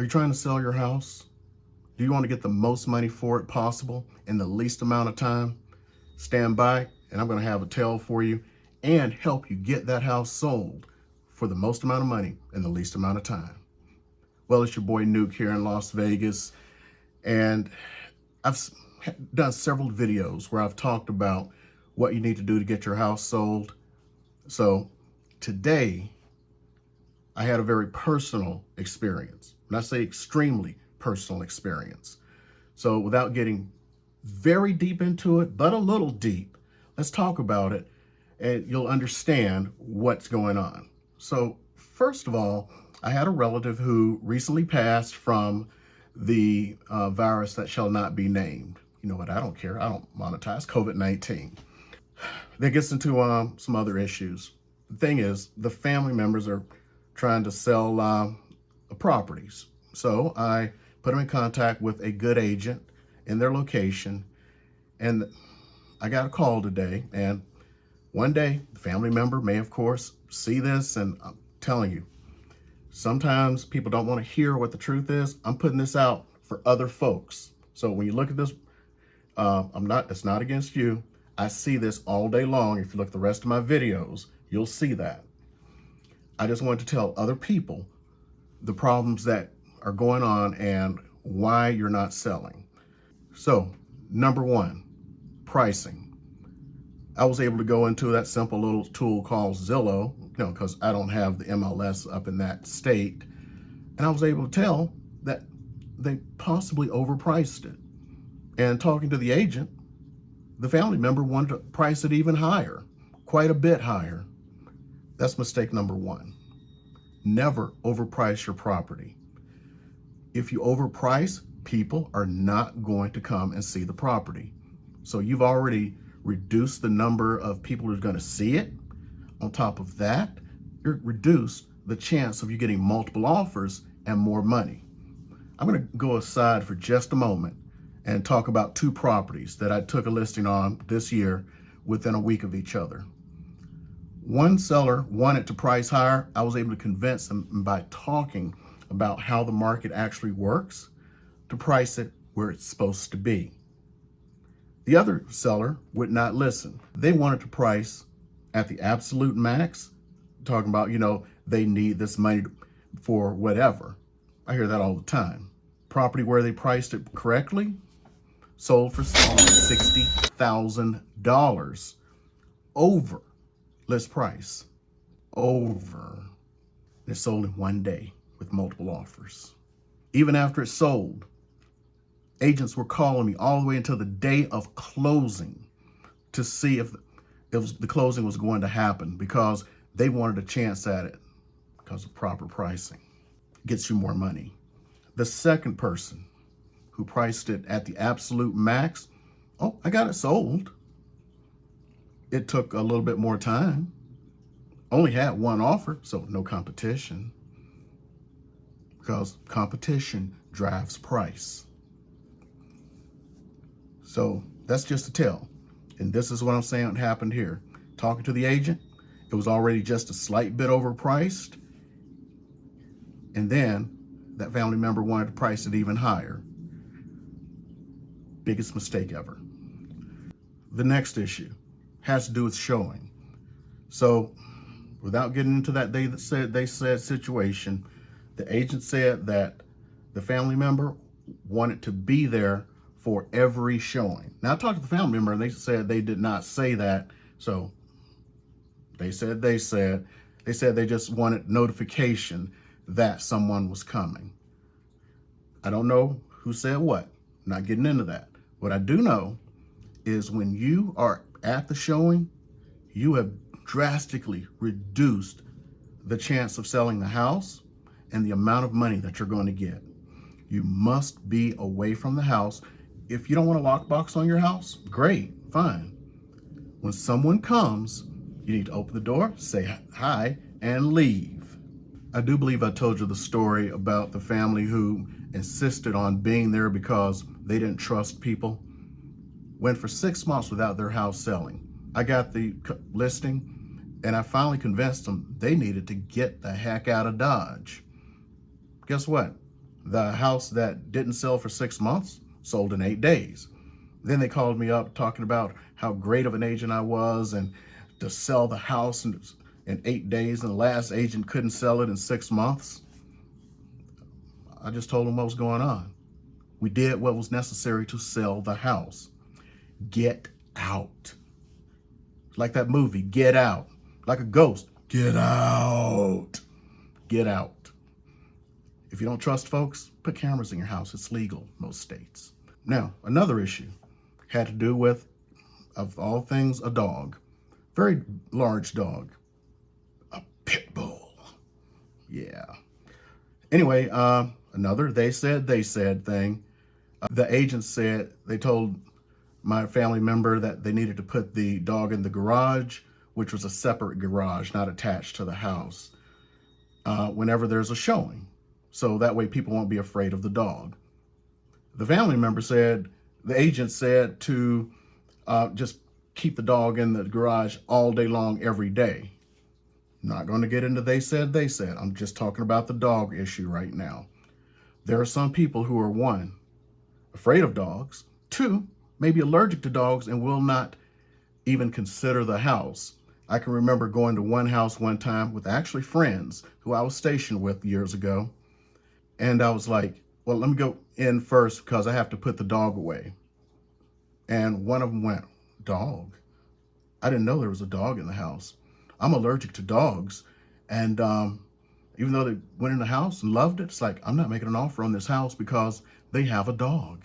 Are you trying to sell your house? Do you want to get the most money for it possible in the least amount of time? Stand by, and I'm going to have a tale for you and help you get that house sold for the most amount of money in the least amount of time. Well, it's your boy Nuke here in Las Vegas, and I've done several videos where I've talked about what you need to do to get your house sold. So today, I had a very personal experience, and I say extremely personal experience. So without getting very deep into it, but a little deep, let's talk about it and you'll understand what's going on. So first of all, I had a relative who recently passed from the virus that shall not be named. You know what? I don't care. I don't monetize COVID-19. That gets into some other issues. The thing is, the family members are trying to sell properties. So I put them in contact with a good agent in their location. And I got a call today. And one day, the family member may, of course, see this. And I'm telling you, sometimes people don't want to hear what the truth is. I'm putting this out for other folks. So when you look at this, it's not against you. I see this all day long. If you look at the rest of my videos, you'll see that. I just wanted to tell other people the problems that are going on and why you're not selling. So, number one, pricing. I was able to go into that simple little tool called Zillow, because I don't have the MLS up in that state. And I was able to tell that they possibly overpriced it. And talking to the agent, the family member wanted to price it even higher, quite a bit higher. That's mistake number one. Never overprice your property. If you overprice, people are not going to come and see the property. So you've already reduced the number of people who are going to see it. On top of that, you're reduced the chance of you getting multiple offers and more money. I'm going to go aside for just a moment and talk about two properties that I took a listing on this year within a week of each other. One seller wanted to price higher. I was able to convince them by talking about how the market actually works to price it where it's supposed to be. The other seller would not listen. They wanted to price at the absolute max, talking about, they need this money for whatever. I hear that all the time. Property where they priced it correctly sold for almost $60,000 over list price. Over. It sold in one day with multiple offers. Even after it sold, agents were calling me all the way until the day of closing to see if the closing was going to happen, because they wanted a chance at it because of proper pricing. Gets you more money. The second person who priced it at the absolute max, I got it sold. It took a little bit more time. Only had one offer, so no competition. Because competition drives price. So that's just a tell. And this is what I'm saying happened here. Talking to the agent, it was already just a slight bit overpriced. And then that family member wanted to price it even higher. Biggest mistake ever. The next issue has to do with showing. So without getting into that they said situation, the agent said that the family member wanted to be there for every showing. Now I talked to the family member and they said they did not say that. So they said they just wanted notification that someone was coming. I don't know who said what. I'm not getting into that. What I do know is when you are at the showing, you have drastically reduced the chance of selling the house and the amount of money that you're going to get. You must be away from the house. If you don't want a lockbox on your house, great, fine. When someone comes, you need to open the door, say hi, and leave. I do believe I told you the story about the family who insisted on being there because they didn't trust people. Went for 6 months without their house selling. I got the listing and I finally convinced them they needed to get the heck out of Dodge. Guess what? The house that didn't sell for 6 months sold in 8 days. Then they called me up talking about how great of an agent I was and to sell the house in 8 days, and the last agent couldn't sell it in 6 months. I just told them what was going on. We did what was necessary to sell the house. Get out. Like that movie, Get Out. Like a ghost, get out. Get out. If you don't trust folks, put cameras in your house. It's legal in most states. Now, another issue had to do with, of all things, a dog. Very large dog. A pit bull. Yeah. Anyway, another they said thing. The agent said they told my family member that they needed to put the dog in the garage, which was a separate garage, not attached to the house, whenever there's a showing. So that way people won't be afraid of the dog. The family member said, the agent said to just keep the dog in the garage all day long, every day. Not going to get into they said. I'm just talking about the dog issue right now. There are some people who are, one, afraid of dogs, two, maybe allergic to dogs and will not even consider the house. I can remember going to one house one time with actually friends who I was stationed with years ago. And I was like, well, let me go in first because I have to put the dog away. And one of them went, dog? I didn't know there was a dog in the house. I'm allergic to dogs. And even though they went in the house and loved it, it's like, I'm not making an offer on this house because they have a dog.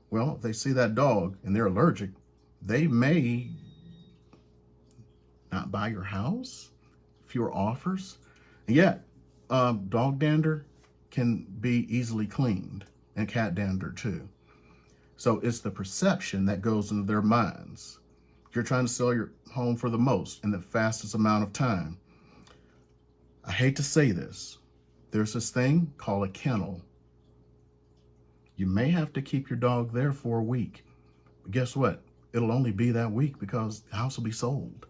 Well, if they see that dog and they're allergic, they may not buy your house. Fewer offers. And yet, dog dander can be easily cleaned, and cat dander too. So it's the perception that goes into their minds. You're trying to sell your home for the most in the fastest amount of time. I hate to say this. There's this thing called a kennel. You may have to keep your dog there for a week. But guess what? It'll only be that week because the house will be sold.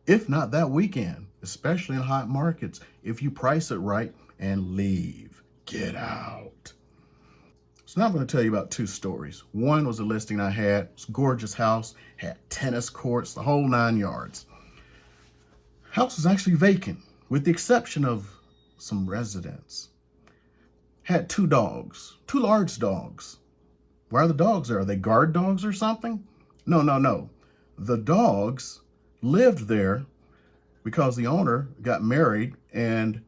If not that weekend, especially in hot markets, if you price it right and leave. Get out. So now I'm going to tell you about two stories. One was a listing I had. It was a gorgeous house, had tennis courts, the whole 9 yards. House was actually vacant, with the exception of some residents. Had 2 dogs, 2 large dogs. Why are the dogs there? Are they guard dogs or something? No. The dogs lived there because the owner got married and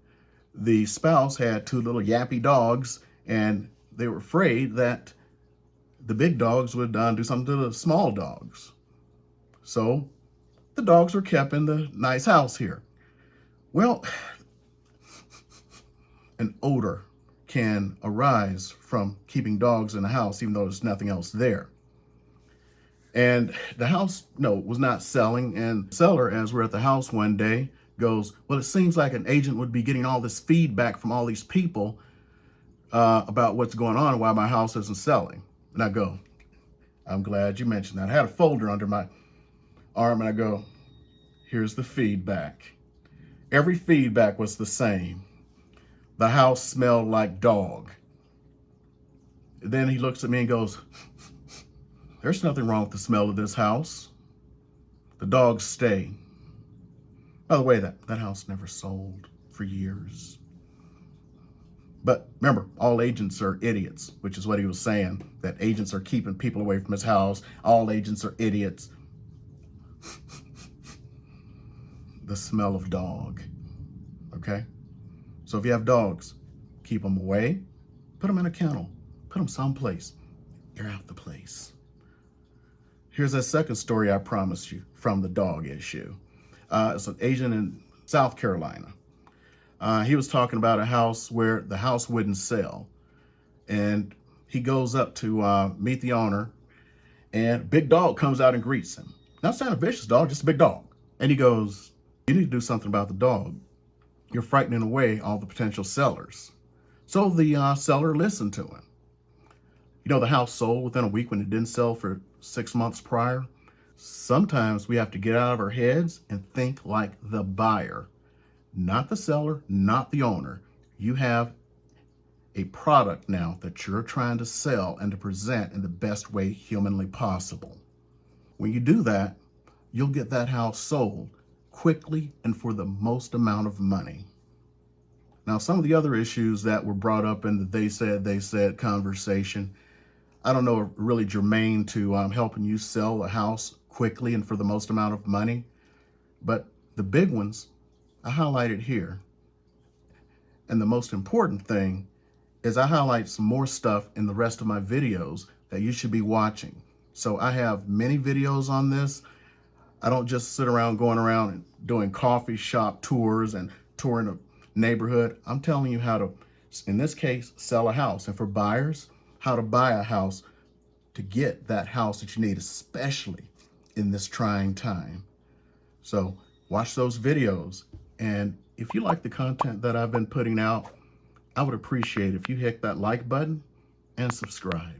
the spouse had 2 little yappy dogs, and they were afraid that the big dogs would do something to the small dogs. So the dogs were kept in the nice house here. Well, an odor can arise from keeping dogs in the house, even though there's nothing else there. And the house, was not selling. And the seller, as we're at the house one day, goes, well, it seems like an agent would be getting all this feedback from all these people about what's going on and why my house isn't selling. And I go, I'm glad you mentioned that. I had a folder under my arm and I go, here's the feedback. Every feedback was the same. The house smelled like dog. Then he looks at me and goes, there's nothing wrong with the smell of this house. The dogs stay. By the way, that house never sold for years. But remember, all agents are idiots, which is what he was saying, that agents are keeping people away from his house. All agents are idiots. The smell of dog. Okay? So if you have dogs, keep them away. Put them in a kennel. Put them someplace. Air out the place. Here's that second story I promised you from the dog issue. It's an agent in South Carolina. He was talking about a house where the house wouldn't sell. And he goes up to meet the owner, and big dog comes out and greets him. Not saying a vicious dog, just a big dog. And he goes, you need to do something about the dog. You're frightening away all the potential sellers. So the seller listened to him. The house sold within a week when it didn't sell for 6 months prior. Sometimes we have to get out of our heads and think like the buyer, not the seller, not the owner. You have a product now that you're trying to sell and to present in the best way humanly possible. When you do that, you'll get that house sold quickly and for the most amount of money. Now, some of the other issues that were brought up in the they said conversation, I don't know, are really germane to helping you sell a house quickly and for the most amount of money. But the big ones I highlighted here. And the most important thing is I highlight some more stuff in the rest of my videos that you should be watching. So I have many videos on this. I don't just sit around going around and doing coffee shop tours and touring a neighborhood. I'm telling you how to, in this case, sell a house. And for buyers, how to buy a house to get that house that you need, especially in this trying time. So watch those videos. And if you like the content that I've been putting out, I would appreciate if you hit that like button and subscribe.